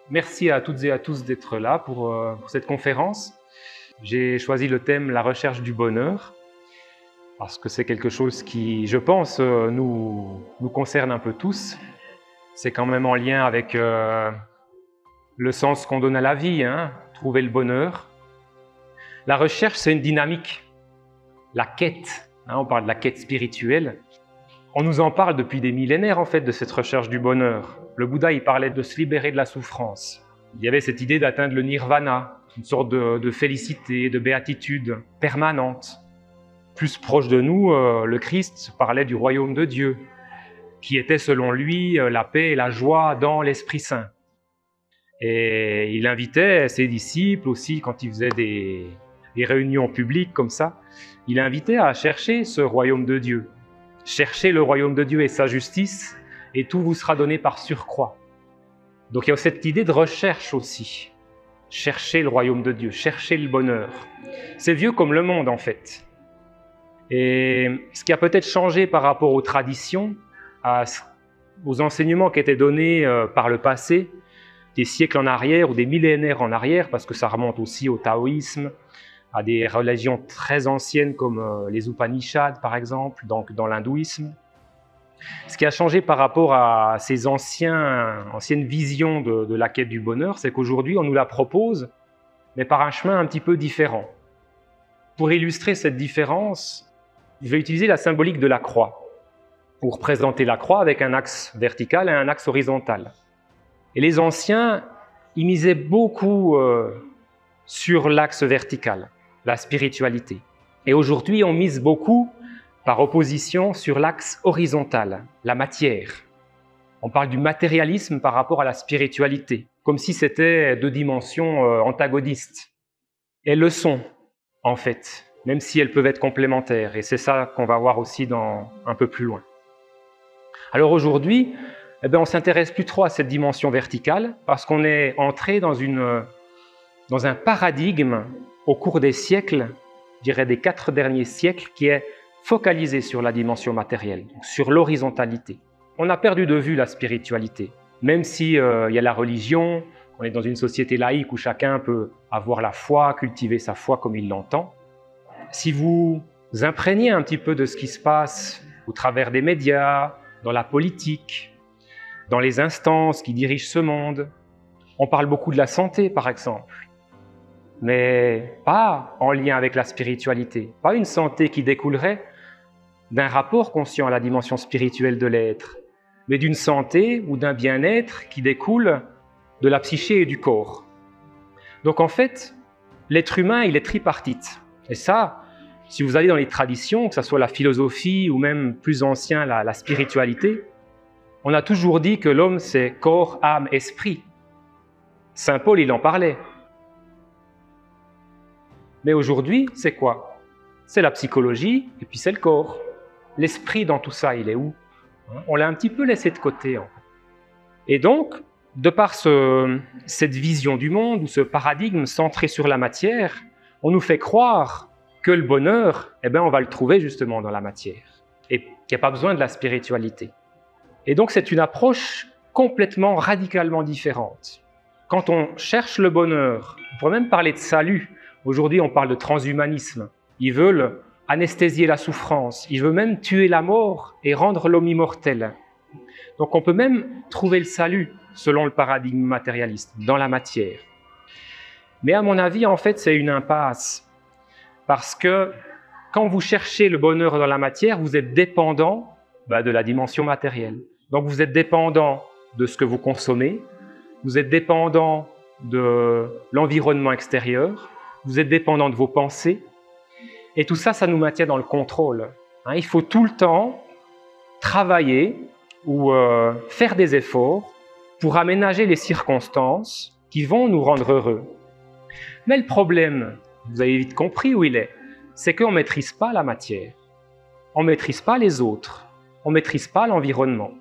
Merci à toutes et à tous d'être là pour cette conférence. J'ai choisi le thème « La recherche du bonheur » parce que c'est quelque chose qui, je pense, nous concerne un peu tous. C'est quand même en lien avec le sens qu'on donne à la vie, trouver le bonheur. La recherche, c'est une dynamique. La quête, on parle de la quête spirituelle. On nous en parle depuis des millénaires, en fait, de cette recherche du bonheur. Le Bouddha, il parlait de se libérer de la souffrance. Il y avait cette idée d'atteindre le nirvana, une sorte de félicité, de béatitude permanente. Plus proche de nous, le Christ parlait du royaume de Dieu, qui était selon lui la paix et la joie dans l'Esprit Saint. Et il invitait ses disciples aussi, quand il faisait des réunions publiques comme ça, il invitait à chercher ce royaume de Dieu. Cherchez le royaume de Dieu et sa justice, et tout vous sera donné par surcroît. Donc il y a cette idée de recherche aussi. Chercher le royaume de Dieu, chercher le bonheur. C'est vieux comme le monde en fait. Et ce qui a peut-être changé par rapport aux traditions, aux enseignements qui étaient donnés par le passé, des siècles en arrière ou des millénaires en arrière, parce que ça remonte aussi au taoïsme, à des religions très anciennes comme les Upanishads par exemple, donc dans l'hindouisme. Ce qui a changé par rapport à ces anciennes visions de la quête du bonheur, c'est qu'aujourd'hui on nous la propose, mais par un chemin un petit peu différent. Pour illustrer cette différence, je vais utiliser la symbolique de la croix, pour présenter la croix avec un axe vertical et un axe horizontal. Et les anciens, ils misaient beaucoup sur l'axe vertical, la spiritualité. Et aujourd'hui, on mise beaucoup, par opposition, sur l'axe horizontal, la matière. On parle du matérialisme par rapport à la spiritualité, comme si c'était deux dimensions antagonistes. Elles le sont, en fait, même si elles peuvent être complémentaires. Et c'est ça qu'on va voir aussi un peu plus loin. Alors aujourd'hui, on ne s'intéresse plus trop à cette dimension verticale, parce qu'on est entré dans un paradigme au cours des siècles, je dirais des 4 derniers siècles, qui est focalisé sur la dimension matérielle, sur l'horizontalité. On a perdu de vue la spiritualité, même si y a la religion, on est dans une société laïque où chacun peut avoir la foi, cultiver sa foi comme il l'entend. Si vous imprégnez un petit peu de ce qui se passe au travers des médias, dans la politique, dans les instances qui dirigent ce monde, on parle beaucoup de la santé par exemple, mais pas en lien avec la spiritualité, pas une santé qui découlerait d'un rapport conscient à la dimension spirituelle de l'être, mais d'une santé ou d'un bien-être qui découle de la psyché et du corps. Donc en fait, l'être humain, il est tripartite. Et ça, si vous allez dans les traditions, que ce soit la philosophie ou même plus ancien, la spiritualité, on a toujours dit que l'homme, c'est corps, âme, esprit. Saint Paul, il en parlait. Mais aujourd'hui, c'est quoi? C'est la psychologie et puis c'est le corps. L'esprit dans tout ça, il est où? On l'a un petit peu laissé de côté. En fait. Et donc, de par cette vision du monde ou ce paradigme centré sur la matière, on nous fait croire que le bonheur, on va le trouver justement dans la matière et qu'il n'y a pas besoin de la spiritualité. Et donc, c'est une approche complètement, radicalement différente. Quand on cherche le bonheur, on pourrait même parler de salut. Aujourd'hui, on parle de transhumanisme. Ils veulent anesthésier la souffrance. Ils veulent même tuer la mort et rendre l'homme immortel. Donc, on peut même trouver le salut, selon le paradigme matérialiste, dans la matière. Mais à mon avis, en fait, c'est une impasse. Parce que quand vous cherchez le bonheur dans la matière, vous êtes dépendant de la dimension matérielle. Donc, vous êtes dépendant de ce que vous consommez, vous êtes dépendant de l'environnement extérieur, vous êtes dépendant de vos pensées, et tout ça, ça nous maintient dans le contrôle. Il faut tout le temps travailler ou faire des efforts pour aménager les circonstances qui vont nous rendre heureux. Mais le problème, vous avez vite compris où il est, c'est qu'on ne maîtrise pas la matière, on ne maîtrise pas les autres, on ne maîtrise pas l'environnement.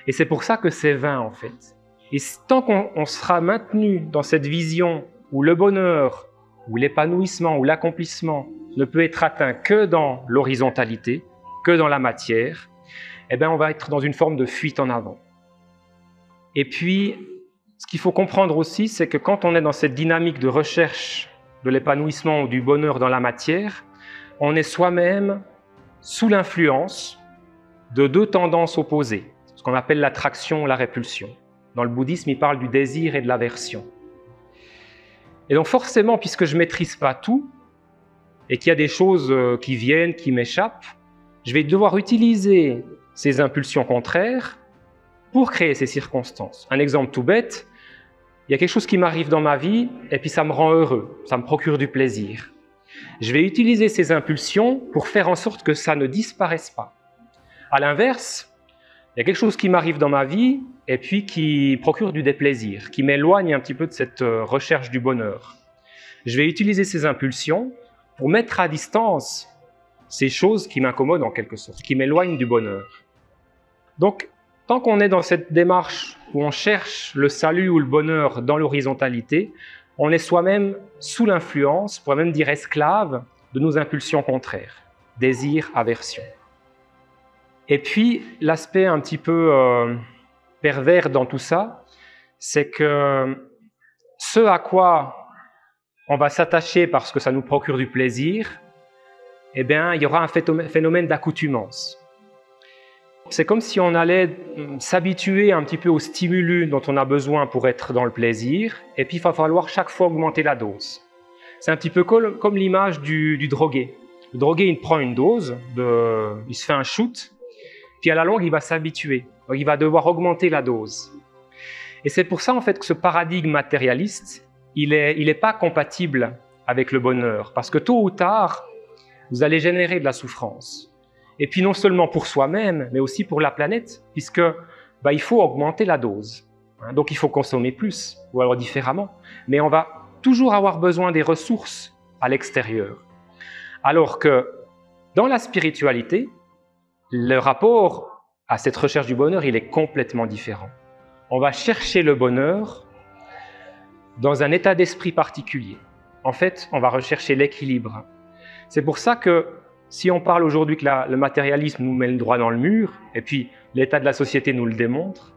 Et c'est pour ça que c'est vain en fait. Et tant qu'on sera maintenu dans cette vision où le bonheur, où l'épanouissement, où l'accomplissement ne peut être atteint que dans l'horizontalité, que dans la matière, on va être dans une forme de fuite en avant. Et puis, Ce qu'il faut comprendre aussi, c'est que quand on est dans cette dynamique de recherche de l'épanouissement ou du bonheur dans la matière, on est soi-même sous l'influence de deux tendances opposées, ce qu'on appelle l'attraction ou la répulsion. Dans le bouddhisme, il parle du désir et de l'aversion. Et donc forcément, puisque je ne maîtrise pas tout, et qu'il y a des choses qui viennent, qui m'échappent, je vais devoir utiliser ces impulsions contraires pour créer ces circonstances. Un exemple tout bête, il y a quelque chose qui m'arrive dans ma vie, et puis ça me rend heureux, ça me procure du plaisir. Je vais utiliser ces impulsions pour faire en sorte que ça ne disparaisse pas. À l'inverse, il y a quelque chose qui m'arrive dans ma vie et puis qui procure du déplaisir, qui m'éloigne un petit peu de cette recherche du bonheur. Je vais utiliser ces impulsions pour mettre à distance ces choses qui m'incommodent en quelque sorte, qui m'éloignent du bonheur. Donc, tant qu'on est dans cette démarche où on cherche le salut ou le bonheur dans l'horizontalité, on est soi-même sous l'influence, on pourrait même dire esclave, de nos impulsions contraires, désir, aversion. Et puis, l'aspect un petit peu pervers dans tout ça, c'est que ce à quoi on va s'attacher parce que ça nous procure du plaisir, eh bien, il y aura un phénomène d'accoutumance. C'est comme si on allait s'habituer un petit peu au stimulus dont on a besoin pour être dans le plaisir, et puis il va falloir chaque fois augmenter la dose. C'est un petit peu comme l'image du drogué. Le drogué, il prend une dose, il se fait un shoot, puis à la longue, il va s'habituer. Il va devoir augmenter la dose. Et c'est pour ça, en fait, que ce paradigme matérialiste, il est pas compatible avec le bonheur. Parce que tôt ou tard, vous allez générer de la souffrance. Et puis non seulement pour soi-même, mais aussi pour la planète, puisque il faut augmenter la dose. Donc il faut consommer plus, ou alors différemment. Mais on va toujours avoir besoin des ressources à l'extérieur. Alors que dans la spiritualité, le rapport à cette recherche du bonheur, il est complètement différent. On va chercher le bonheur dans un état d'esprit particulier. En fait, on va rechercher l'équilibre. C'est pour ça que si on parle aujourd'hui que le matérialisme nous met le droit dans le mur, et puis l'état de la société nous le démontre,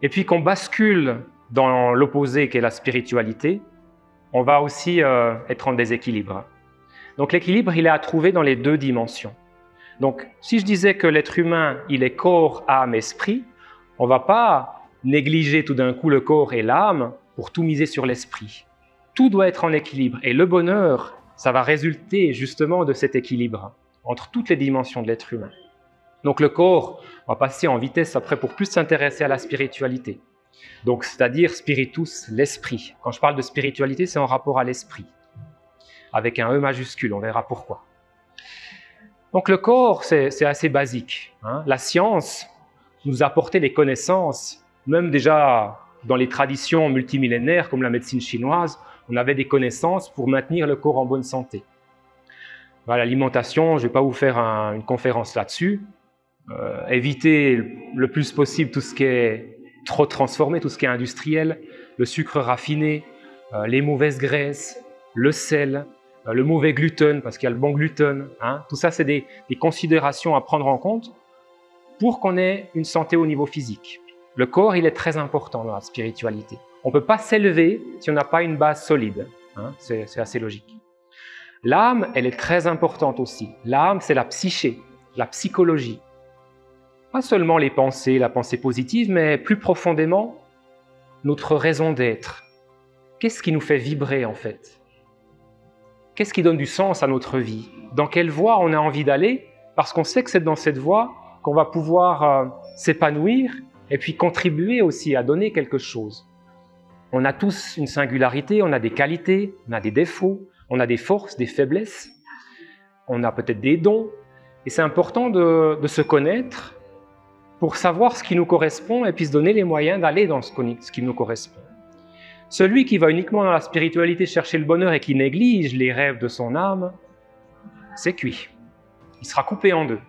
et puis qu'on bascule dans l'opposé qu'est la spiritualité, on va aussi être en déséquilibre. Donc l'équilibre, il est à trouver dans les deux dimensions. Donc si je disais que l'être humain, il est corps, âme, esprit, on ne va pas négliger tout d'un coup le corps et l'âme pour tout miser sur l'esprit. Tout doit être en équilibre, et le bonheur, ça va résulter justement de cet équilibre entre toutes les dimensions de l'être humain. Donc le corps va passer en vitesse après pour plus s'intéresser à la spiritualité. Donc c'est-à-dire spiritus, l'esprit. Quand je parle de spiritualité, c'est en rapport à l'esprit, avec un E majuscule, on verra pourquoi. Donc le corps, c'est assez basique. La science nous a apporté des connaissances, même déjà dans les traditions multimillénaires comme la médecine chinoise, on avait des connaissances pour maintenir le corps en bonne santé. L'alimentation, je ne vais pas vous faire une conférence là-dessus. Éviter le plus possible tout ce qui est trop transformé, tout ce qui est industriel, le sucre raffiné, les mauvaises graisses, le sel, le mauvais gluten, parce qu'il y a le bon gluten. Tout ça, c'est des considérations à prendre en compte pour qu'on ait une santé au niveau physique. Le corps, il est très important dans la spiritualité. On ne peut pas s'élever si on n'a pas une base solide. C'est assez logique. L'âme, elle est très importante aussi. L'âme, c'est la psyché, la psychologie. Pas seulement les pensées, la pensée positive, mais plus profondément, notre raison d'être. Qu'est-ce qui nous fait vibrer en fait? Qu'est-ce qui donne du sens à notre vie? Dans quelle voie on a envie d'aller? Parce qu'on sait que c'est dans cette voie qu'on va pouvoir s'épanouir et puis contribuer aussi à donner quelque chose. On a tous une singularité, on a des qualités, on a des défauts, on a des forces, des faiblesses, on a peut-être des dons. Et c'est important de se connaître pour savoir ce qui nous correspond et puis se donner les moyens d'aller dans ce qui nous correspond. Celui qui va uniquement dans la spiritualité chercher le bonheur et qui néglige les rêves de son âme, c'est cuit. Il sera coupé en deux.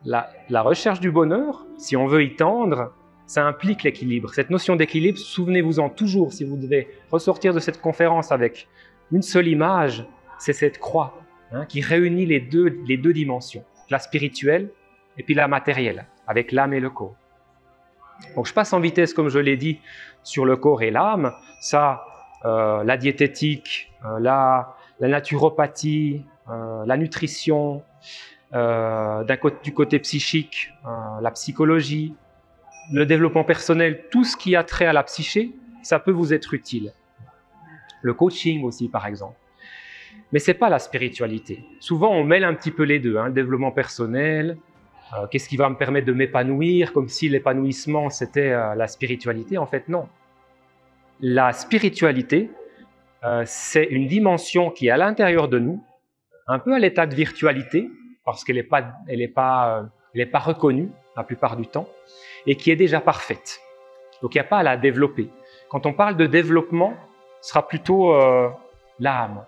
La recherche du bonheur, si on veut y tendre, ça implique l'équilibre. Cette notion d'équilibre, souvenez-vous-en toujours, si vous devez ressortir de cette conférence avec une seule image, c'est cette croix qui réunit les deux dimensions, la spirituelle et puis la matérielle, avec l'âme et le corps. Donc je passe en vitesse, comme je l'ai dit, sur le corps et l'âme. Ça, la diététique, la naturopathie, la nutrition, du côté psychique, la psychologie, le développement personnel, tout ce qui a trait à la psyché, ça peut vous être utile. Le coaching aussi, par exemple. Mais ce n'est pas la spiritualité. Souvent, on mêle un petit peu les deux, hein, le développement personnel, qu'est-ce qui va me permettre de m'épanouir, comme si l'épanouissement, c'était la spiritualité. En fait, non. La spiritualité, c'est une dimension qui est à l'intérieur de nous, un peu à l'état de virtualité, parce qu'elle n'est pas reconnue la plupart du temps, et qui est déjà parfaite. Donc il n'y a pas à la développer. Quand on parle de développement, ce sera plutôt l'âme.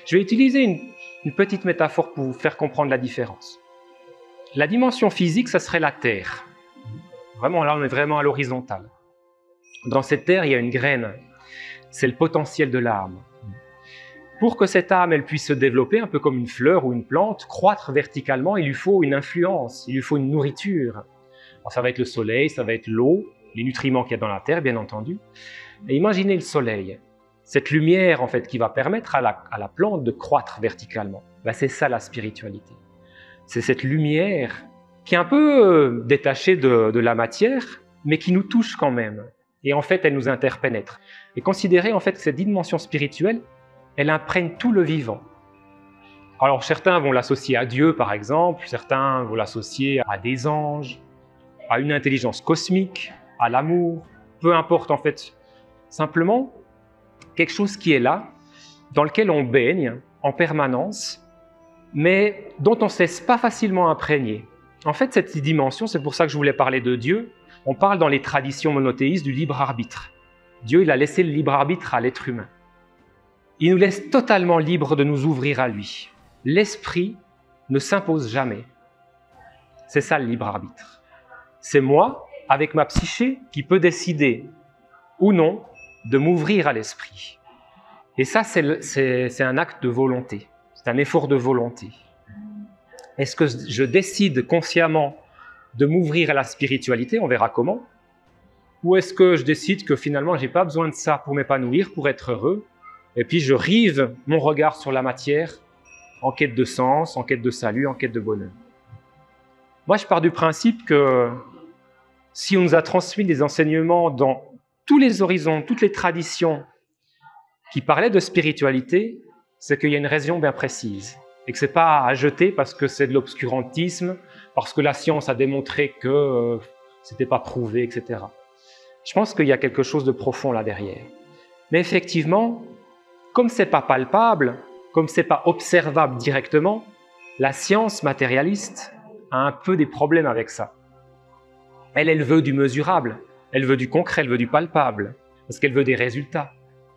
Je vais utiliser une petite métaphore pour vous faire comprendre la différence. La dimension physique, ça serait la terre. Vraiment, là, on est vraiment à l'horizontale. Dans cette terre, il y a une graine. C'est le potentiel de l'âme. Pour que cette âme elle puisse se développer, un peu comme une fleur ou une plante, croître verticalement, il lui faut une influence, il lui faut une nourriture. Alors, ça va être le soleil, ça va être l'eau, les nutriments qu'il y a dans la terre, bien entendu. Et imaginez le soleil, cette lumière en fait qui va permettre à la plante de croître verticalement. Ben, c'est ça la spiritualité. C'est cette lumière qui est un peu détachée de la matière, mais qui nous touche quand même. Et en fait, elle nous interpénètre. Et considérez en fait que cette dimension spirituelle, elle imprègne tout le vivant. Alors certains vont l'associer à Dieu par exemple, certains vont l'associer à des anges, à une intelligence cosmique, à l'amour, peu importe en fait. Simplement, quelque chose qui est là, dans lequel on baigne en permanence, mais dont on ne se laisse pas facilement imprégner. En fait, cette dimension, c'est pour ça que je voulais parler de Dieu, on parle dans les traditions monothéistes du libre arbitre. Dieu, il a laissé le libre arbitre à l'être humain. Il nous laisse totalement libres de nous ouvrir à lui. L'esprit ne s'impose jamais. C'est ça le libre arbitre. C'est moi, avec ma psyché, qui peut décider ou non de m'ouvrir à l'esprit. Et ça, c'est un acte de volonté. C'est un effort de volonté. Est-ce que je décide consciemment de m'ouvrir à la spiritualité? On verra comment. Ou est-ce que je décide que finalement, je n'ai pas besoin de ça pour m'épanouir, pour être heureux? Et puis je rive mon regard sur la matière en quête de sens, en quête de salut, en quête de bonheur. Moi, je pars du principe que si on nous a transmis des enseignements dans tous les horizons, toutes les traditions qui parlaient de spiritualité, c'est qu'il y a une raison bien précise et que ce n'est pas à jeter parce que c'est de l'obscurantisme, parce que la science a démontré que ce n'était pas prouvé, etc. Je pense qu'il y a quelque chose de profond là derrière. Mais effectivement, comme ce n'est pas palpable, comme ce n'est pas observable directement, la science matérialiste a un peu des problèmes avec ça. Elle veut du mesurable, elle veut du concret, elle veut du palpable, parce qu'elle veut des résultats.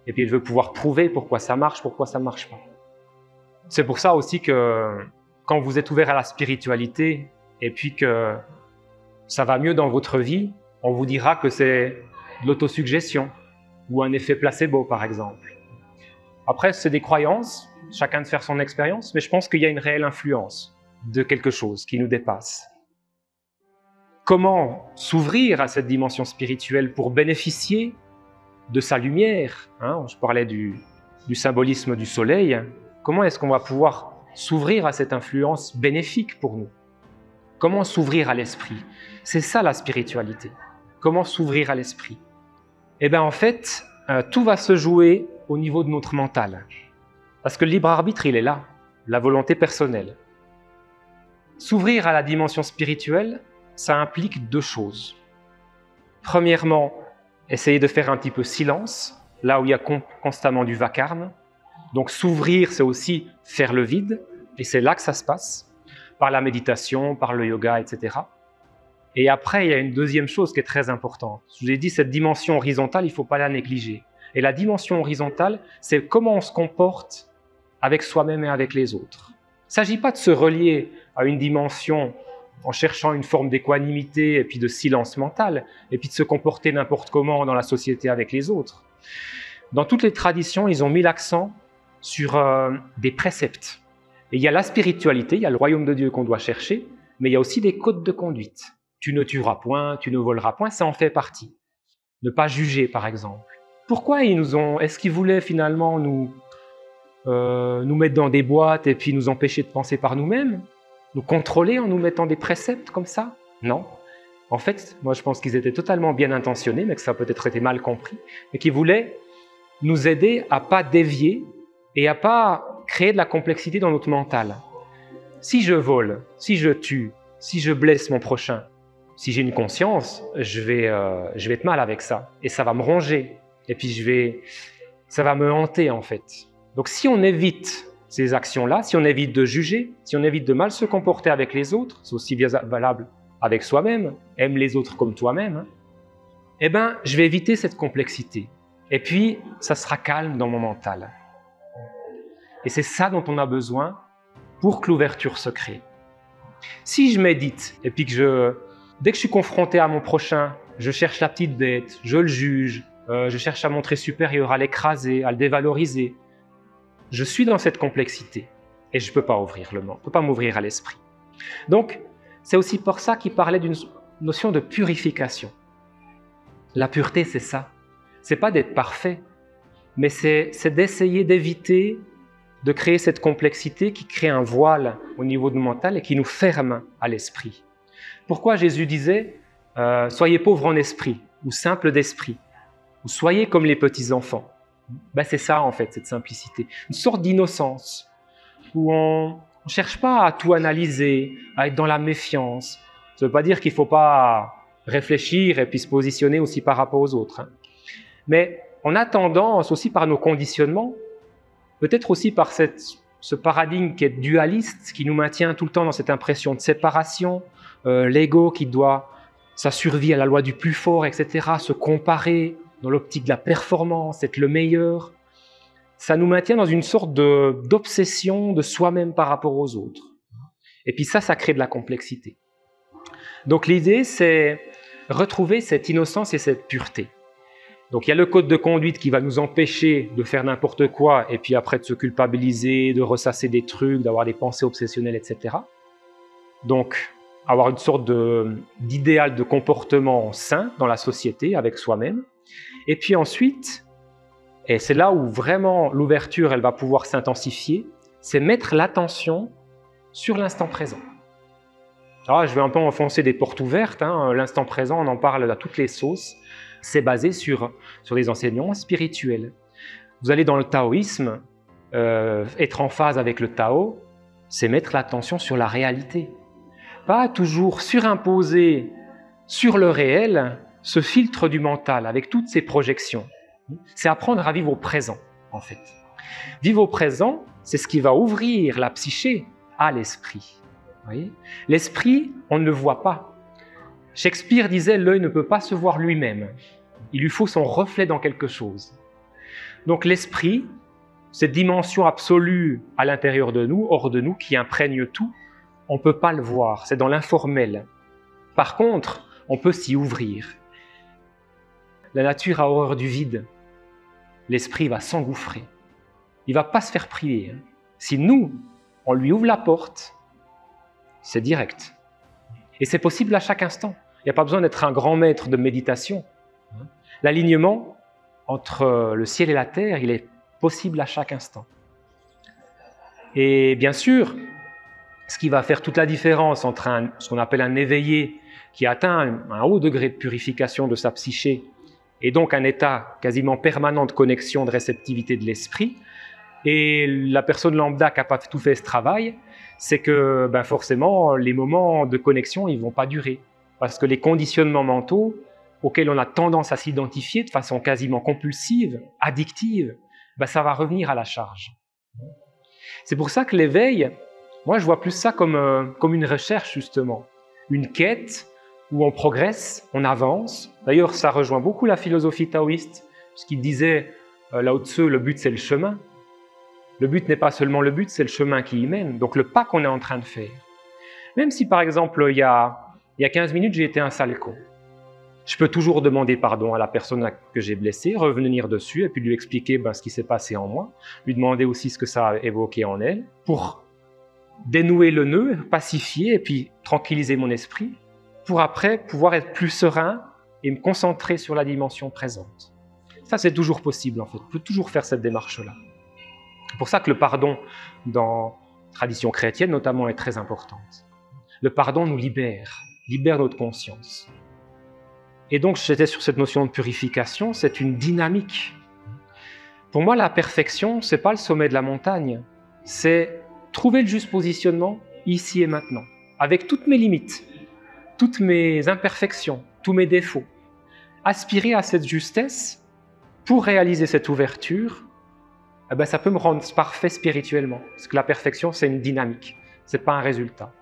Et puis elle veut pouvoir prouver pourquoi ça marche ne marche pas. C'est pour ça aussi que quand vous êtes ouvert à la spiritualité, et puis que ça va mieux dans votre vie, on vous dira que c'est de l'autosuggestion, ou un effet placebo par exemple. Après, c'est des croyances, chacun de faire son expérience, mais je pense qu'il y a une réelle influence de quelque chose qui nous dépasse. Comment s'ouvrir à cette dimension spirituelle pour bénéficier de sa lumière, hein? Je parlais du symbolisme du soleil. Comment est-ce qu'on va pouvoir s'ouvrir à cette influence bénéfique pour nous? Comment s'ouvrir à l'esprit? C'est ça la spiritualité. Comment s'ouvrir à l'esprit? Eh bien en fait, tout va se jouer au niveau de notre mental. Parce que le libre arbitre, il est là, la volonté personnelle. S'ouvrir à la dimension spirituelle, ça implique deux choses. Premièrement, essayer de faire un petit peu silence, là où il y a constamment du vacarme. Donc s'ouvrir, c'est aussi faire le vide, et c'est là que ça se passe, par la méditation, par le yoga, etc. Et après, il y a une deuxième chose qui est très importante. Je vous ai dit, cette dimension horizontale, il ne faut pas la négliger. Et la dimension horizontale, c'est comment on se comporte avec soi-même et avec les autres. Il ne s'agit pas de se relier à une dimension en cherchant une forme d'équanimité et puis de silence mental, et puis de se comporter n'importe comment dans la société avec les autres. Dans toutes les traditions, ils ont mis l'accent sur des préceptes. Et il y a la spiritualité, il y a le royaume de Dieu qu'on doit chercher, mais il y a aussi des codes de conduite. tu ne tueras point, tu ne voleras point, ça en fait partie. Ne pas juger, par exemple. Pourquoi est-ce qu'ils voulaient finalement nous mettre dans des boîtes et puis nous empêcher de penser par nous-mêmes? Nous contrôler en nous mettant des préceptes comme ça? Non. En fait, moi je pense qu'ils étaient totalement bien intentionnés, mais que ça a peut-être été mal compris, mais qu'ils voulaient nous aider à ne pas dévier et à ne pas créer de la complexité dans notre mental. Si je vole, si je tue, si je blesse mon prochain, si j'ai une conscience, je vais être mal avec ça. Et ça va me ronger. Et puis ça va me hanter en fait. Donc si on évite ces actions-là, si on évite de juger, si on évite de mal se comporter avec les autres, c'est aussi valable avec soi-même, aime les autres comme toi-même, hein, eh ben, je vais éviter cette complexité. Et puis, ça sera calme dans mon mental. Et c'est ça dont on a besoin pour que l'ouverture se crée. Si je médite et puis que dès que je suis confronté à mon prochain, je cherche la petite bête, je le juge, je cherche à montrer supérieur, à l'écraser, à le dévaloriser, je suis dans cette complexité et je ne peux pas m'ouvrir à l'esprit. Donc, c'est aussi pour ça qu'il parlait d'une notion de purification. La pureté, c'est ça. C'est pas d'être parfait, mais c'est d'essayer d'éviter de créer cette complexité qui crée un voile au niveau du mental et qui nous ferme à l'esprit. Pourquoi Jésus disait « Soyez pauvres en esprit » ou « simples d'esprit » ou « Soyez comme les petits-enfants » ben, c'est ça en fait, cette simplicité. Une sorte d'innocence où on ne cherche pas à tout analyser, à être dans la méfiance. Ça ne veut pas dire qu'il ne faut pas réfléchir et puis se positionner aussi par rapport aux autres. Hein. Mais on a tendance aussi par nos conditionnements, peut-être aussi par ce paradigme qui est dualiste, qui nous maintient tout le temps dans cette impression de séparation, l'ego qui doit sa survie à la loi du plus fort, etc., se comparer dans l'optique de la performance, être le meilleur. Ça nous maintient dans une sorte d'obsession de soi-même par rapport aux autres. Et puis ça crée de la complexité. Donc l'idée, c'est retrouver cette innocence et cette pureté. Donc il y a le code de conduite qui va nous empêcher de faire n'importe quoi et puis après de se culpabiliser, de ressasser des trucs, d'avoir des pensées obsessionnelles, etc. Donc avoir une sorte d'idéal de comportement sain dans la société avec soi-même. Et puis ensuite, et c'est là où vraiment l'ouverture elle va pouvoir s'intensifier, c'est mettre l'attention sur l'instant présent. Alors, je vais un peu enfoncer des portes ouvertes, hein. L'instant présent, on en parle à toutes les sauces. C'est basé sur des enseignements spirituels. Vous allez dans le taoïsme, être en phase avec le Tao, c'est mettre l'attention sur la réalité. Pas toujours surimposer sur le réel ce filtre du mental avec toutes ses projections. C'est apprendre à vivre au présent, en fait. Vivre au présent, c'est ce qui va ouvrir la psyché à l'esprit. L'esprit, on ne le voit pas. Shakespeare disait « l'œil ne peut pas se voir lui-même ». Il lui faut son reflet dans quelque chose. Donc l'esprit, cette dimension absolue à l'intérieur de nous, hors de nous, qui imprègne tout, on ne peut pas le voir, c'est dans l'informel. Par contre, on peut s'y ouvrir. La nature a horreur du vide. L'esprit va s'engouffrer. Il ne va pas se faire prier. Si nous, on lui ouvre la porte, c'est direct. Et c'est possible à chaque instant. Il n'y a pas besoin d'être un grand maître de méditation. L'alignement entre le ciel et la terre, il est possible à chaque instant. Et bien sûr, ce qui va faire toute la différence entre ce qu'on appelle un éveillé qui atteint un haut degré de purification de sa psyché et donc un état quasiment permanent de connexion, de réceptivité de l'esprit, et la personne lambda qui n'a pas tout fait ce travail, c'est que forcément, les moments de connexion, ils ne vont pas durer. Parce que les conditionnements mentaux auxquels on a tendance à s'identifier de façon quasiment compulsive, addictive, ça va revenir à la charge. C'est pour ça que l'éveil, moi je vois plus ça comme une recherche justement, une quête où on progresse, on avance. D'ailleurs, ça rejoint beaucoup la philosophie taoïste, puisqu'il disait, Lao Tzu, le but c'est le chemin. Le but n'est pas seulement le but, c'est le chemin qui y mène, donc le pas qu'on est en train de faire. Même si par exemple, il y a 15 minutes, j'ai été un sale con. Je peux toujours demander pardon à la personne que j'ai blessée, revenir dessus et puis lui expliquer ce qui s'est passé en moi, lui demander aussi ce que ça a évoqué en elle, pour dénouer le nœud, pacifier et puis tranquilliser mon esprit. pour après pouvoir être plus serein et me concentrer sur la dimension présente. Ça, c'est toujours possible, en fait. On peut toujours faire cette démarche-là. C'est pour ça que le pardon, dans la tradition chrétienne notamment, est très importante. Le pardon nous libère notre conscience. Et donc, j'étais sur cette notion de purification, c'est une dynamique. Pour moi, la perfection, ce n'est pas le sommet de la montagne, c'est trouver le juste positionnement ici et maintenant, avec toutes mes limites, toutes mes imperfections, tous mes défauts. Aspirer à cette justesse pour réaliser cette ouverture, eh ben, ça peut me rendre parfait spirituellement, parce que la perfection, c'est une dynamique, ce n'est pas un résultat.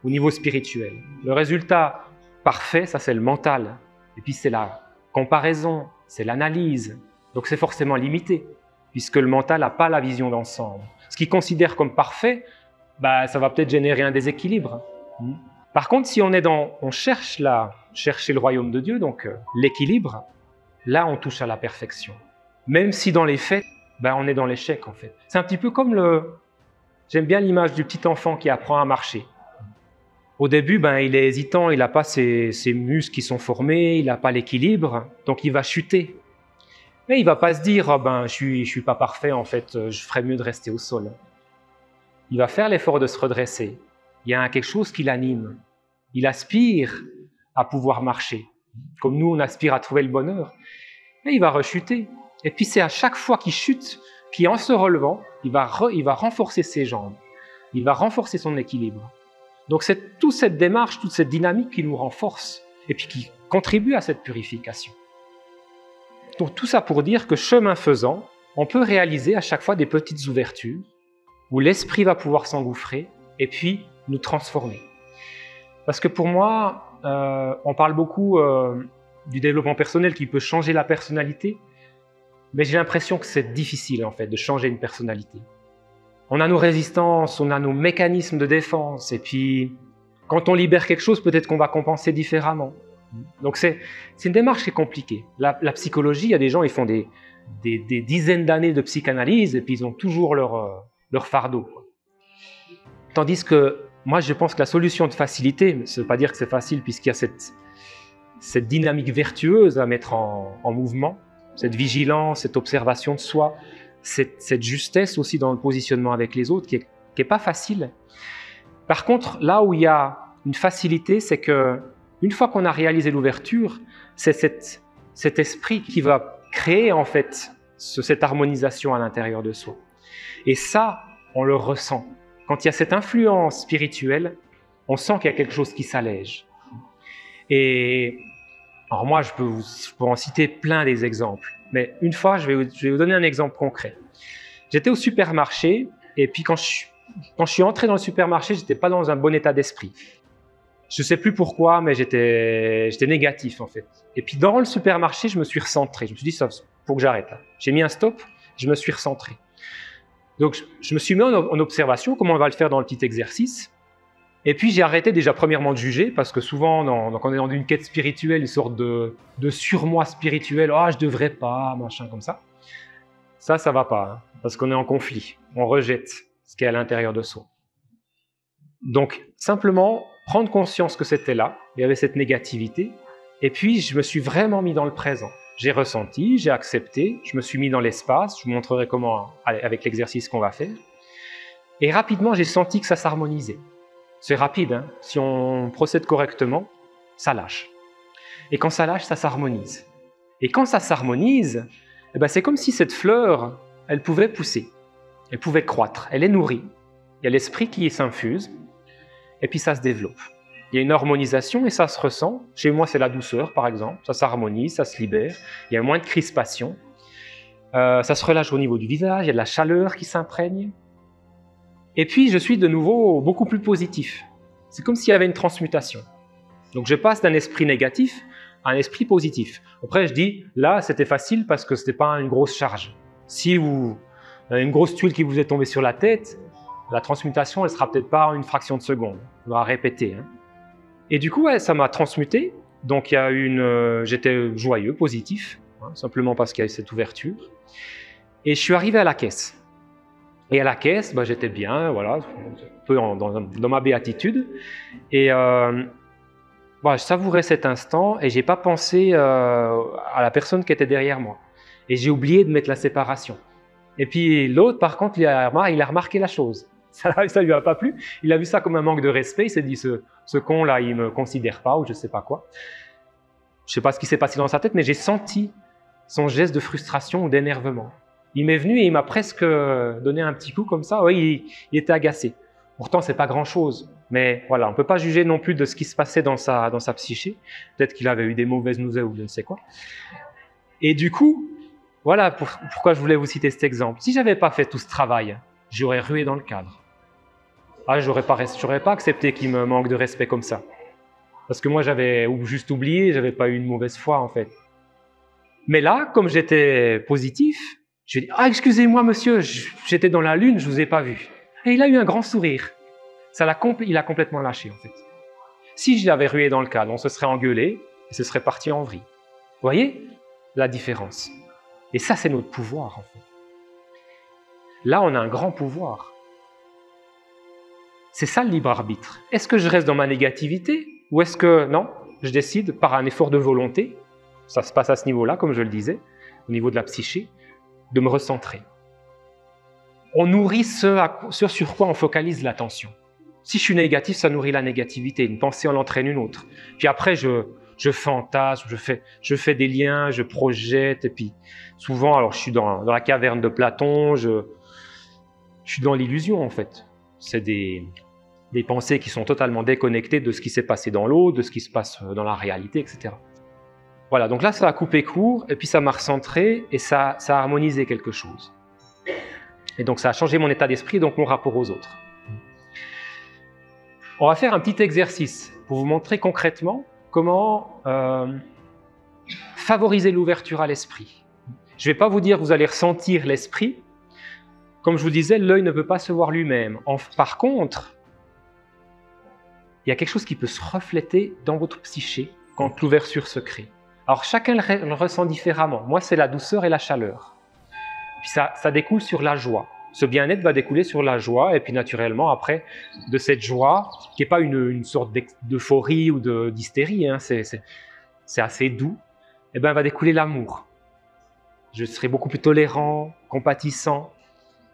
Au niveau spirituel, le résultat parfait, ça c'est le mental, et puis c'est la comparaison, c'est l'analyse, donc c'est forcément limité, puisque le mental n'a pas la vision d'ensemble. Ce qu'il considère comme parfait, bah, ça va peut-être générer un déséquilibre. Par contre, si on cherche chercher le royaume de Dieu, donc l'équilibre, là on touche à la perfection. Même si dans les faits, bah, on est dans l'échec en fait. C'est un petit peu comme j'aime bien l'image du petit enfant qui apprend à marcher. Au début, ben, il est hésitant, il n'a pas ses muscles qui sont formés, il n'a pas l'équilibre, donc il va chuter. Mais il ne va pas se dire oh, ben, je suis pas parfait, en fait, je ferais mieux de rester au sol. Il va faire l'effort de se redresser. Il y a quelque chose qui l'anime. Il aspire à pouvoir marcher. Comme nous, on aspire à trouver le bonheur. Mais il va rechuter. Et puis c'est à chaque fois qu'il chute, puis en se relevant, il va renforcer ses jambes. Il va renforcer son équilibre. Donc c'est toute cette démarche, toute cette dynamique qui nous renforce et puis qui contribue à cette purification. Donc tout ça pour dire que chemin faisant, on peut réaliser à chaque fois des petites ouvertures où l'esprit va pouvoir s'engouffrer et puis nous transformer. Parce que pour moi, on parle beaucoup du développement personnel qui peut changer la personnalité, mais j'ai l'impression que c'est difficile en fait de changer une personnalité. On a nos résistances, on a nos mécanismes de défense, et puis quand on libère quelque chose, peut-être qu'on va compenser différemment. Donc c'est une démarche qui est compliquée. La psychologie, il y a des gens, ils font des dizaines d'années de psychanalyse, et puis ils ont toujours leur fardeau. Tandis que moi, je pense que la solution de facilité, ça ne veut pas dire que c'est facile, puisqu'il y a cette dynamique vertueuse à mettre en mouvement, cette vigilance, cette observation de soi, cette justesse aussi dans le positionnement avec les autres qui est pas facile. Par contre, là où il y a une facilité, c'est que une fois qu'on a réalisé l'ouverture, c'est cet esprit qui va créer en fait cette harmonisation à l'intérieur de soi. Et ça, on le ressent. Quand il y a cette influence spirituelle, on sent qu'il y a quelque chose qui s'allège. Et alors moi, je peux en citer plein des exemples. Mais une fois, je vais vous donner un exemple concret. J'étais au supermarché, et puis quand je suis entré dans le supermarché, je n'étais pas dans un bon état d'esprit. Je ne sais plus pourquoi, mais j'étais négatif en fait. Et puis dans le supermarché, je me suis recentré. Je me suis dit, ça, faut que j'arrête là. J'ai mis un stop, je me suis recentré. Donc je me suis mis en observation, comme on va le faire dans le petit exercice. Et puis j'ai arrêté déjà premièrement de juger, parce que souvent, donc on est dans une quête spirituelle, une sorte de surmoi spirituel, « Ah, je devrais pas », machin comme ça. Ça va pas, hein, parce qu'on est en conflit, on rejette ce qui est à l'intérieur de soi. Donc simplement, prendre conscience que c'était là, il y avait cette négativité, et puis je me suis vraiment mis dans le présent. J'ai ressenti, j'ai accepté, je me suis mis dans l'espace, je vous montrerai comment avec l'exercice qu'on va faire. Et rapidement, j'ai senti que ça s'harmonisait. C'est rapide, hein. Si on procède correctement, ça lâche. Et quand ça lâche, ça s'harmonise. Et quand ça s'harmonise, eh ben c'est comme si cette fleur, elle pouvait pousser, elle pouvait croître, elle est nourrie. Il y a l'esprit qui s'infuse, et puis ça se développe. Il y a une harmonisation et ça se ressent. Chez moi, c'est la douceur, par exemple. Ça s'harmonise, ça se libère. Il y a moins de crispation. Ça se relâche au niveau du visage, il y a de la chaleur qui s'imprègne. Et puis, je suis de nouveau beaucoup plus positif. C'est comme s'il y avait une transmutation. Donc, je passe d'un esprit négatif à un esprit positif. Après, je dis, là, c'était facile parce que ce n'était pas une grosse charge. Si vous avez une grosse tuile qui vous est tombée sur la tête, la transmutation, elle ne sera peut-être pas en une fraction de seconde. On va répéter. Hein. Et du coup, ouais, ça m'a transmuté. Donc, j'étais joyeux, positif, hein, simplement parce qu'il y a eu cette ouverture. Et je suis arrivé à la caisse. Et à la caisse, bah, j'étais bien, voilà, un peu dans ma béatitude. Et voilà, Voilà, je savourais cet instant et j'ai pas pensé à la personne qui était derrière moi. Et j'ai oublié de mettre la séparation. Et puis l'autre, par contre, il a remarqué la chose. Ça lui a pas plu. Il a vu ça comme un manque de respect. Il s'est dit, ce con-là, il me considère pas ou je sais pas quoi. Je sais pas ce qui s'est passé dans sa tête, mais j'ai senti son geste de frustration ou d'énervement. Il m'est venu et il m'a presque donné un petit coup comme ça. Oui, il était agacé. Pourtant, c'est pas grand-chose. Mais voilà, on peut pas juger non plus de ce qui se passait dans sa psyché. Peut-être qu'il avait eu des mauvaises nouvelles ou je ne sais quoi. Et du coup, voilà pourquoi je voulais vous citer cet exemple. Si j'avais pas fait tout ce travail, j'aurais rué dans le cadre. Ah, j'aurais pas accepté qu'il me manque de respect comme ça. Parce que moi, j'avais juste oublié, j'avais pas eu une mauvaise foi en fait. Mais là, comme j'étais positif, je lui ai dit « Ah, excusez-moi monsieur, j'étais dans la lune, je vous ai pas vu. » Et il a eu un grand sourire. Il a complètement lâché en fait. Si je l'avais rué dans le cadre, on se serait engueulé et ce serait parti en vrille. Vous voyez la différence? Et ça, c'est notre pouvoir en fait. Là, on a un grand pouvoir. C'est ça le libre arbitre. Est-ce que je reste dans ma négativité ou est-ce que, non, je décide par un effort de volonté, ça se passe à ce niveau-là, comme je le disais, au niveau de la psyché, de me recentrer. On nourrit ce sur quoi on focalise l'attention. Si je suis négatif, ça nourrit la négativité. Une pensée en entraîne une autre. Puis après, je fantasme, je fais des liens, je projette. Et puis souvent, alors je suis dans la caverne de Platon, je suis dans l'illusion en fait. C'est des pensées qui sont totalement déconnectées de ce qui s'est passé dans l'eau, de ce qui se passe dans la réalité, etc. Voilà, donc là, ça a coupé court, et puis ça m'a recentré, et ça a harmonisé quelque chose. Et donc ça a changé mon état d'esprit, donc mon rapport aux autres. On va faire un petit exercice pour vous montrer concrètement comment favoriser l'ouverture à l'esprit. Je ne vais pas vous dire que vous allez ressentir l'esprit. Comme je vous disais, l'œil ne peut pas se voir lui-même. Par contre, il y a quelque chose qui peut se refléter dans votre psyché quand l'ouverture se crée. Alors chacun le ressent différemment. Moi, c'est la douceur et la chaleur. Puis ça découle sur la joie. Ce bien-être va découler sur la joie, et puis naturellement, après, de cette joie, qui n'est pas une sorte d'euphorie ou d'hystérie, hein, c'est assez doux, et ben, va découler l'amour. Je serai beaucoup plus tolérant, compatissant.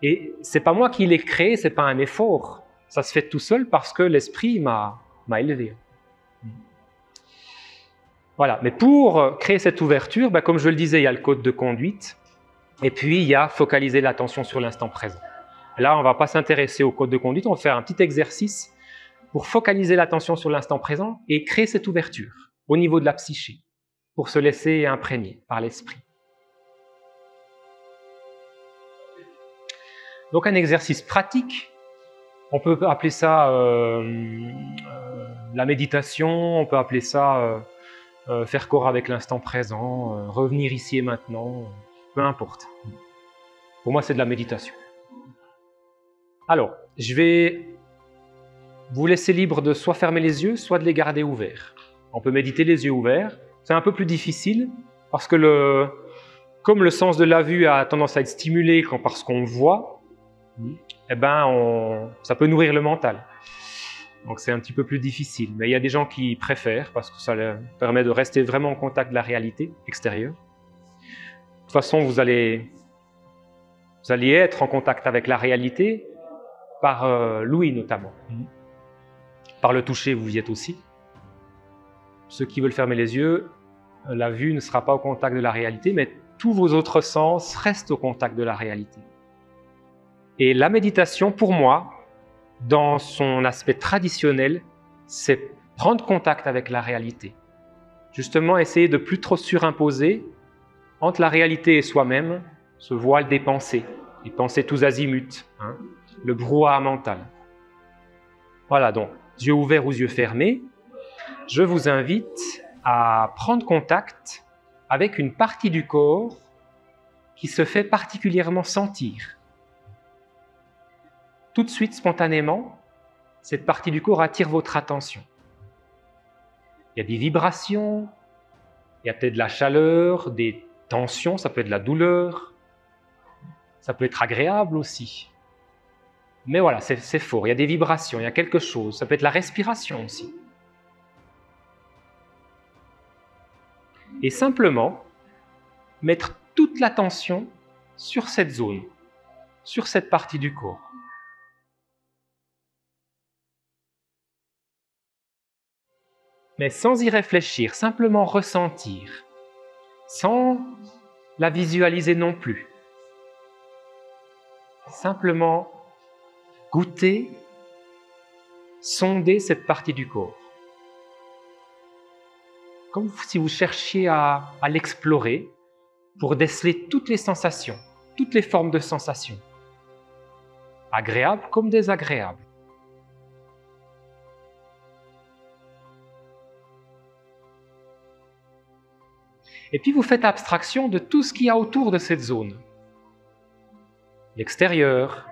Et c'est pas moi qui l'ai créé, c'est pas un effort. Ça se fait tout seul parce que l'esprit m'a élevé. Voilà. Mais pour créer cette ouverture, ben, comme je le disais, il y a le code de conduite. Et puis, il y a focaliser l'attention sur l'instant présent. Là, on ne va pas s'intéresser au code de conduite, on va faire un petit exercice pour focaliser l'attention sur l'instant présent et créer cette ouverture au niveau de la psyché, pour se laisser imprégner par l'esprit. Donc, un exercice pratique, on peut appeler ça la méditation, on peut appeler ça faire corps avec l'instant présent, revenir ici et maintenant, peu importe. Pour moi, c'est de la méditation. Alors, je vais vous laisser libre de soit fermer les yeux, soit de les garder ouverts. On peut méditer les yeux ouverts. C'est un peu plus difficile parce que comme le sens de la vue a tendance à être stimulé par ce qu'on voit, eh ben ça peut nourrir le mental. Donc c'est un petit peu plus difficile. Mais il y a des gens qui préfèrent parce que ça leur permet de rester vraiment en contact de la réalité extérieure. De toute façon, vous allez être en contact avec la réalité par l'ouïe notamment. Par le toucher, vous y êtes aussi. Ceux qui veulent fermer les yeux, la vue ne sera pas au contact de la réalité, mais tous vos autres sens restent au contact de la réalité. Et la méditation, pour moi, dans son aspect traditionnel, c'est prendre contact avec la réalité. Justement, essayer de plus trop surimposer entre la réalité et soi-même ce voile des pensées tous azimuts, hein, le brouhaha mental. Voilà, donc, yeux ouverts ou yeux fermés, je vous invite à prendre contact avec une partie du corps qui se fait particulièrement sentir. Tout de suite, spontanément, cette partie du corps attire votre attention. Il y a des vibrations, il y a peut-être de la chaleur, des tensions, ça peut être de la douleur, ça peut être agréable aussi. Mais voilà, c'est fort, il y a des vibrations, il y a quelque chose, ça peut être la respiration aussi. et simplement mettre toute l'attention sur cette zone, sur cette partie du corps. Mais sans y réfléchir, simplement ressentir, sans la visualiser non plus. Simplement goûter, sonder cette partie du corps. Comme si vous cherchiez à l'explorer pour déceler toutes les sensations, toutes les formes de sensations, agréables comme désagréables. Et puis vous faites abstraction de tout ce qu'il y a autour de cette zone. L'extérieur,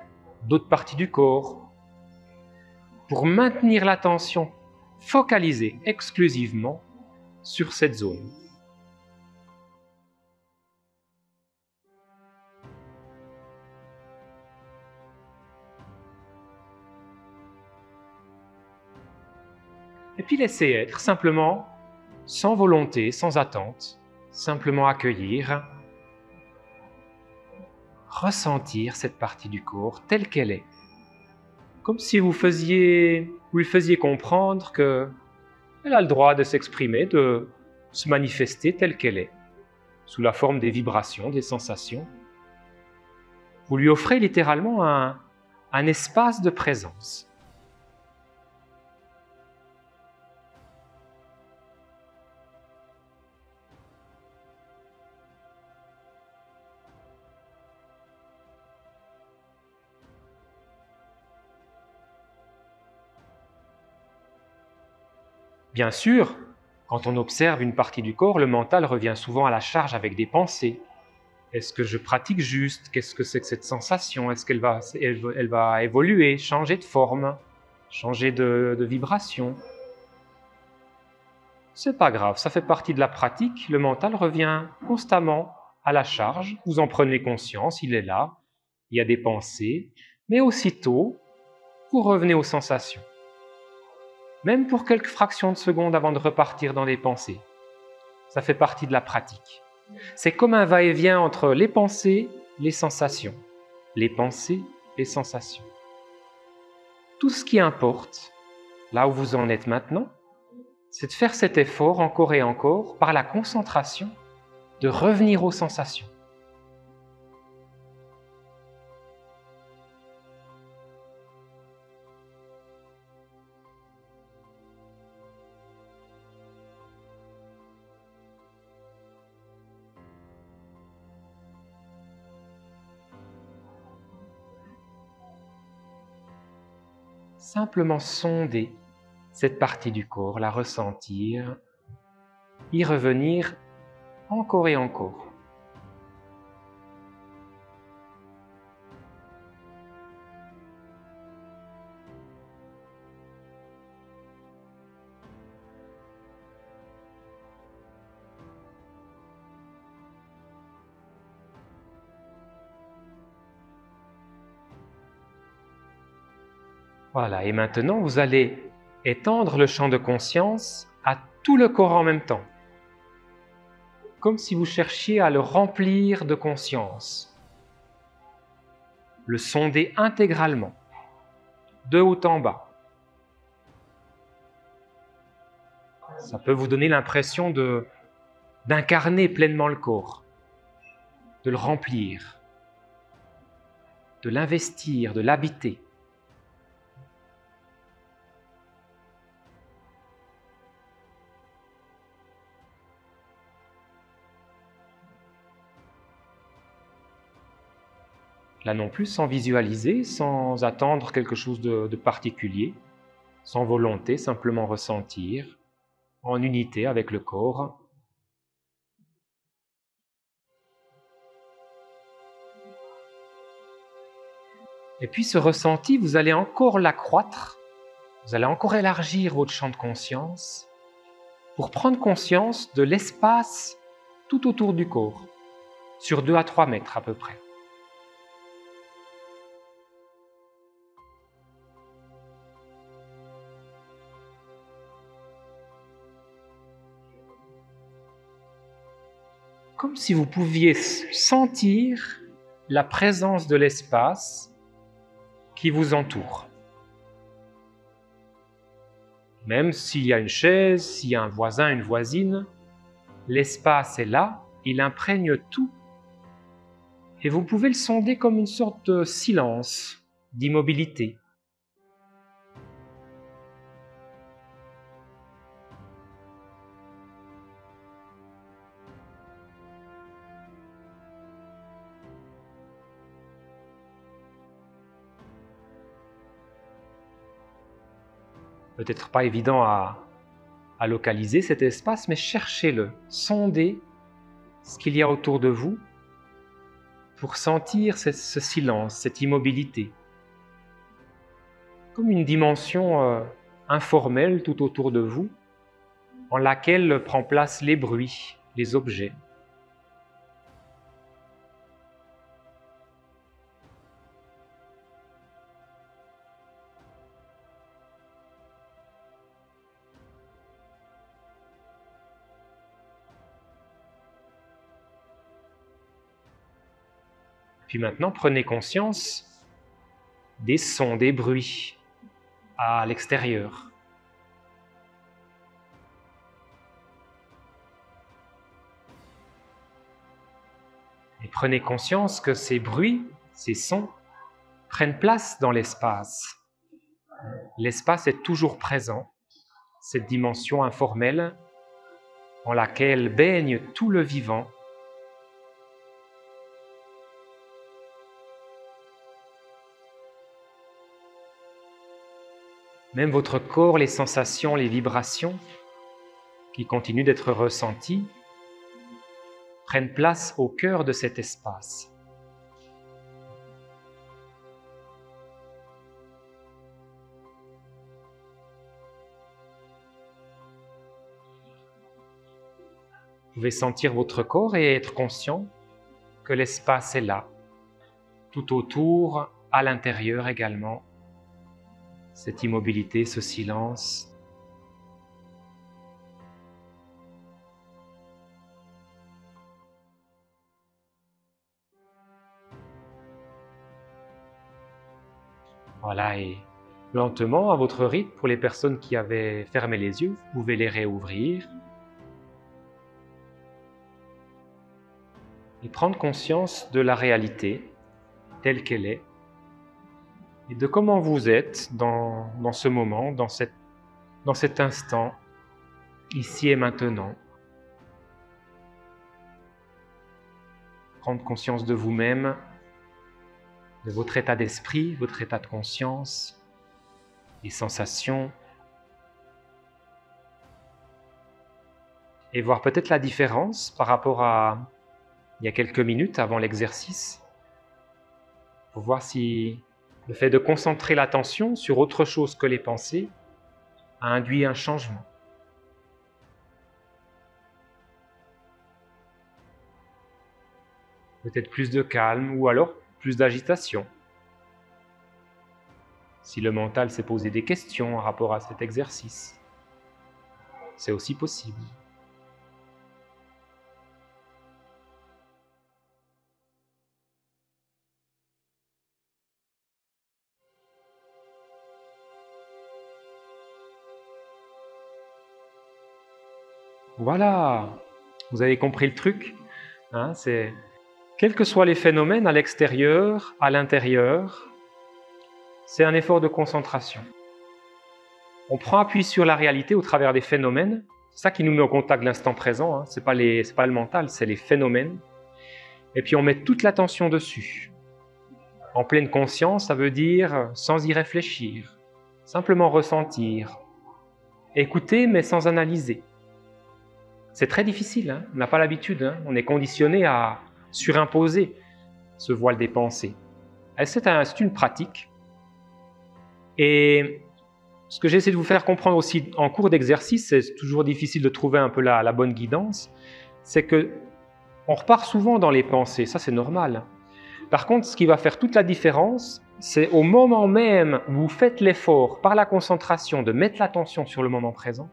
d'autres parties du corps, pour maintenir l'attention focalisée exclusivement sur cette zone. Et puis laissez être, simplement, sans volonté, sans attente, simplement accueillir, ressentir cette partie du corps telle qu'elle est. Comme si vous lui faisiez comprendre qu'elle a le droit de s'exprimer, de se manifester telle qu'elle est, sous la forme des vibrations, des sensations. Vous lui offrez littéralement un espace de présence. Bien sûr, quand on observe une partie du corps, le mental revient souvent à la charge avec des pensées. Est-ce que je pratique juste? Qu'est-ce que c'est que cette sensation? Est-ce qu'elle va évoluer, changer de forme, changer de vibration? C'est pas grave, ça fait partie de la pratique. Le mental revient constamment à la charge. Vous en prenez conscience, il est là, il y a des pensées, mais aussitôt, vous revenez aux sensations. Même pour quelques fractions de secondes avant de repartir dans les pensées. Ça fait partie de la pratique. C'est comme un va-et-vient entre les pensées, les sensations. Les pensées, les sensations. Tout ce qui importe, là où vous en êtes maintenant, c'est de faire cet effort encore et encore, par la concentration, de revenir aux sensations. Simplement sonder cette partie du corps, la ressentir, y revenir encore et encore. Voilà, et maintenant vous allez étendre le champ de conscience à tout le corps en même temps. Comme si vous cherchiez à le remplir de conscience. Le sonder intégralement, de haut en bas. Ça peut vous donner l'impression d'incarner pleinement le corps, de le remplir, de l'investir, de l'habiter. Là non plus, sans visualiser, sans attendre quelque chose de particulier, sans volonté, simplement ressentir, en unité avec le corps. Et puis ce ressenti, vous allez encore l'accroître, vous allez encore élargir votre champ de conscience pour prendre conscience de l'espace tout autour du corps, sur 2 à 3 mètres à peu près. comme si vous pouviez sentir la présence de l'espace qui vous entoure. Même s'il y a une chaise, s'il y a un voisin, une voisine, l'espace est là, il imprègne tout. Et vous pouvez le sonder comme une sorte de silence, d'immobilité. Peut-être pas évident à localiser cet espace, mais cherchez-le, sondez ce qu'il y a autour de vous pour sentir ce silence, cette immobilité, comme une dimension informelle tout autour de vous, en laquelle prend place les bruits, les objets. Puis maintenant, prenez conscience des sons, des bruits à l'extérieur. Et prenez conscience que ces bruits, ces sons, prennent place dans l'espace. L'espace est toujours présent, cette dimension informelle en laquelle baigne tout le vivant. Même votre corps, les sensations, les vibrations qui continuent d'être ressenties prennent place au cœur de cet espace. Vous pouvez sentir votre corps et être conscient que l'espace est là, tout autour, à l'intérieur également. Cette immobilité, ce silence. Voilà, et lentement, à votre rythme, pour les personnes qui avaient fermé les yeux, vous pouvez les réouvrir et prendre conscience de la réalité telle qu'elle est et de comment vous êtes dans ce moment, dans cet instant, ici et maintenant. Prendre conscience de vous-même, de votre état d'esprit, votre état de conscience, les sensations, et voir peut-être la différence par rapport à il y a quelques minutes avant l'exercice, pour voir si le fait de concentrer l'attention sur autre chose que les pensées a induit un changement. Peut-être plus de calme ou alors plus d'agitation. Si le mental s'est posé des questions en rapport à cet exercice, c'est aussi possible. Voilà, vous avez compris le truc, hein, c'est quels que soient les phénomènes à l'extérieur, à l'intérieur, c'est un effort de concentration. On prend appui sur la réalité au travers des phénomènes, c'est ça qui nous met au contact de l'instant présent, hein. C'est pas le mental, c'est les phénomènes. Et puis on met toute l'attention dessus. En pleine conscience, ça veut dire sans y réfléchir, simplement ressentir, écouter mais sans analyser. C'est très difficile, hein. On n'a pas l'habitude, hein. On est conditionné à surimposer ce voile des pensées. C'est une pratique. Et ce que j'essaie de vous faire comprendre aussi en cours d'exercice, c'est toujours difficile de trouver un peu la bonne guidance, c'est que on repart souvent dans les pensées, ça c'est normal. Par contre, ce qui va faire toute la différence, c'est au moment même où vous faites l'effort par la concentration de mettre l'attention sur le moment présent.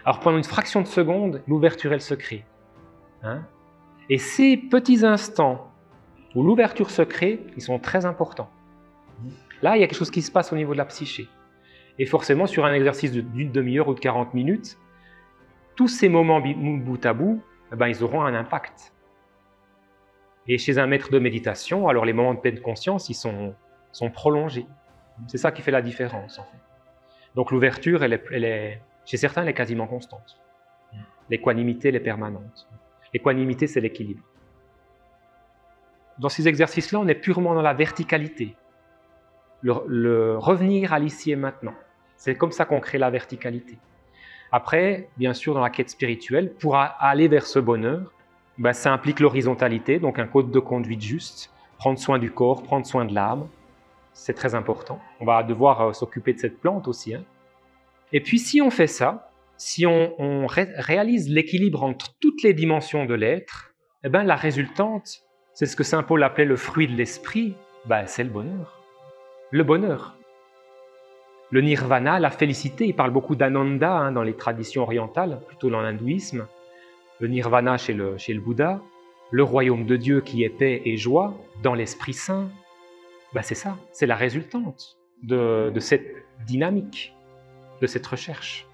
Alors pendant une fraction de seconde, l'ouverture elle se crée. Hein? Et ces petits instants où l'ouverture se crée, ils sont très importants. Là, il y a quelque chose qui se passe au niveau de la psyché. Et forcément, sur un exercice d'une demi-heure ou de 40 minutes, tous ces moments bout à bout, eh ben, ils auront un impact. Et chez un maître de méditation, alors les moments de pleine conscience, ils sont prolongés. C'est ça qui fait la différence, en fait. Donc l'ouverture, chez certains, elle est quasiment constante. L'équanimité, elle est permanente. L'équanimité, c'est l'équilibre. Dans ces exercices-là, on est purement dans la verticalité. Le revenir à l'ici et maintenant. C'est comme ça qu'on crée la verticalité. Après, bien sûr, dans la quête spirituelle, pour aller vers ce bonheur, ben, ça implique l'horizontalité, donc un code de conduite juste, prendre soin du corps, prendre soin de l'âme, c'est très important. On va devoir s'occuper de cette plante aussi. Hein. Et puis si on fait ça, si on réalise l'équilibre entre toutes les dimensions de l'être, eh ben, la résultante, c'est ce que saint Paul appelait le fruit de l'esprit, ben, c'est le bonheur. Le bonheur. Le nirvana, la félicité, il parle beaucoup d'ananda hein, dans les traditions orientales, plutôt dans l'hindouisme. Le nirvana chez le Bouddha, le royaume de Dieu qui est paix et joie dans l'Esprit Saint. Ben c'est ça, c'est la résultante de cette dynamique, de cette recherche.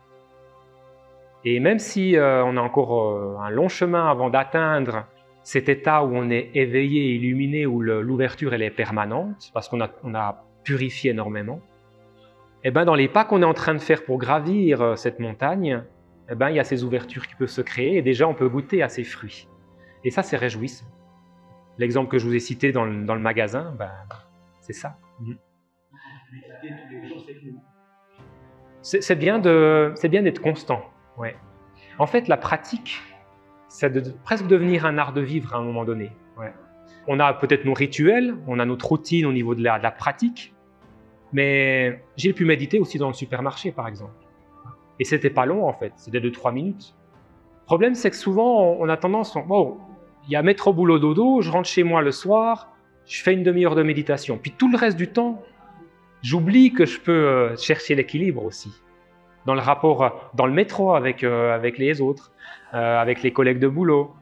Et même si on a encore un long chemin avant d'atteindre cet état où on est éveillé, illuminé, où l'ouverture elle est permanente, parce qu'on a purifié énormément, et ben dans les pas qu'on est en train de faire pour gravir cette montagne, eh ben, il y a ces ouvertures qui peuvent se créer et déjà on peut goûter à ces fruits. Et ça, c'est réjouissant. L'exemple que je vous ai cité dans le magasin, ben, c'est ça. C'est bien d'être constant. Ouais. En fait, la pratique, c'est de presque devenir un art de vivre à un moment donné. Ouais. On a peut-être nos rituels, on a notre routine au niveau de la pratique, mais j'ai pu méditer aussi dans le supermarché, par exemple. Et c'était pas long, en fait, c'était 2-3 minutes. Le problème, c'est que souvent, on a tendance, bon, il y a métro boulot dodo, je rentre chez moi le soir, je fais une demi-heure de méditation. Puis tout le reste du temps, j'oublie que je peux chercher l'équilibre aussi. Dans le rapport, dans le métro avec les autres, avec les collègues de boulot,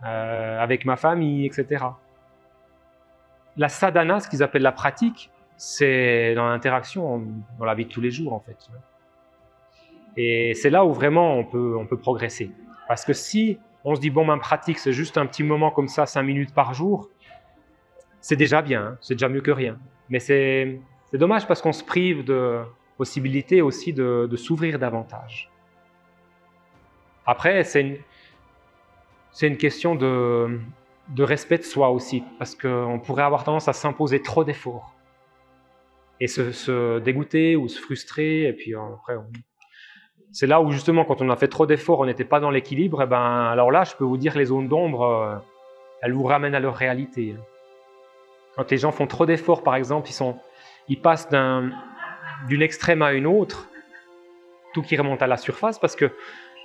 avec ma famille, etc. La sadhana, ce qu'ils appellent la pratique, c'est dans l'interaction, dans la vie de tous les jours, en fait. Et c'est là où vraiment on peut progresser. Parce que si on se dit, bon, ma pratique, c'est juste un petit moment comme ça, 5 minutes par jour, c'est déjà bien, hein, c'est déjà mieux que rien. Mais c'est dommage parce qu'on se prive de possibilité aussi de s'ouvrir davantage. Après, c'est une question de respect de soi aussi, parce qu'on pourrait avoir tendance à s'imposer trop d'efforts et se dégoûter ou se frustrer, et puis après, c'est là où justement, quand on a fait trop d'efforts, on n'était pas dans l'équilibre, et ben, alors là, je peux vous dire, les zones d'ombre, elles vous ramènent à leur réalité. Quand les gens font trop d'efforts, par exemple, ils passent d'une extrême à une autre, tout qui remonte à la surface, parce que,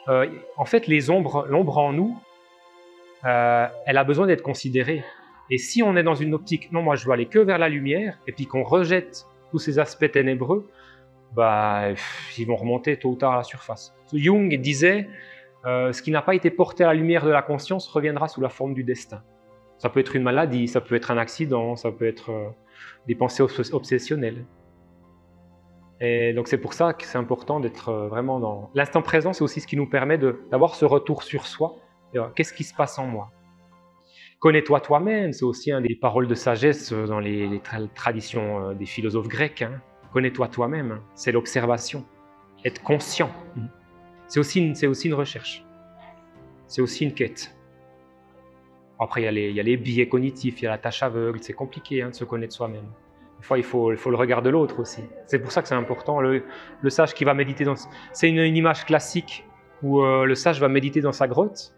en fait, l'ombre en nous, elle a besoin d'être considérée. Et si on est dans une optique, non, moi je veux aller que vers la lumière, et puis qu'on rejette tous ces aspects ténébreux, bah, ils vont remonter tôt ou tard à la surface. Jung disait, ce qui n'a pas été porté à la lumière de la conscience reviendra sous la forme du destin. Ça peut être une maladie, ça peut être un accident, ça peut être des pensées obsessionnelles. Et donc c'est pour ça que c'est important d'être vraiment dans... L'instant présent, c'est aussi ce qui nous permet d'avoir ce retour sur soi. Qu'est-ce qui se passe en moi? Connais-toi toi-même, c'est aussi une des paroles de sagesse dans les traditions des philosophes grecs. Hein. Connais-toi toi-même, c'est l'observation, être conscient. C'est aussi une recherche, c'est aussi une quête. Après, il y a les biais cognitifs, il y a la tâche aveugle, c'est compliqué de se connaître soi-même. Des fois, il faut le regard de l'autre aussi. C'est pour ça que c'est important. Le sage qui va méditer c'est une image classique où le sage va méditer dans sa grotte,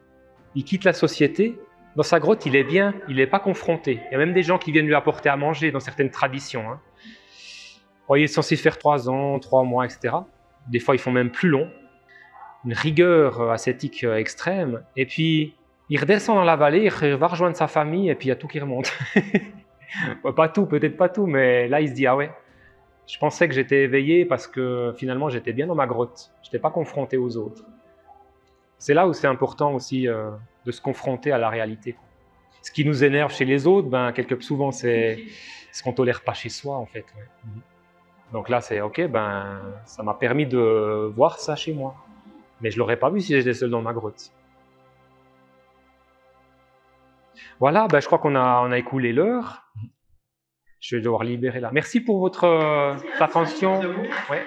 il quitte la société, dans sa grotte, il est bien, il n'est pas confronté. Il y a même des gens qui viennent lui apporter à manger dans certaines traditions. Hein. Bon, il est censé faire 3 ans, 3 mois, etc. Des fois, ils font même plus long. Une rigueur ascétique extrême. Et puis, il redescend dans la vallée, il va rejoindre sa famille, et puis il y a tout qui remonte. Pas tout, peut-être pas tout, mais là, il se dit, ah ouais, je pensais que j'étais éveillé parce que finalement, j'étais bien dans ma grotte. Je n'étais pas confronté aux autres. C'est là où c'est important aussi de se confronter à la réalité. Ce qui nous énerve chez les autres, ben, souvent, c'est ce qu'on ne tolère pas chez soi, en fait. Ouais. Donc là, c'est OK, ben, ça m'a permis de voir ça chez moi. Mais je ne l'aurais pas vu si j'étais seul dans ma grotte. Voilà, ben, je crois qu'on a écoulé l'heure. Je vais devoir libérer là. Merci pour votre attention. Ouais.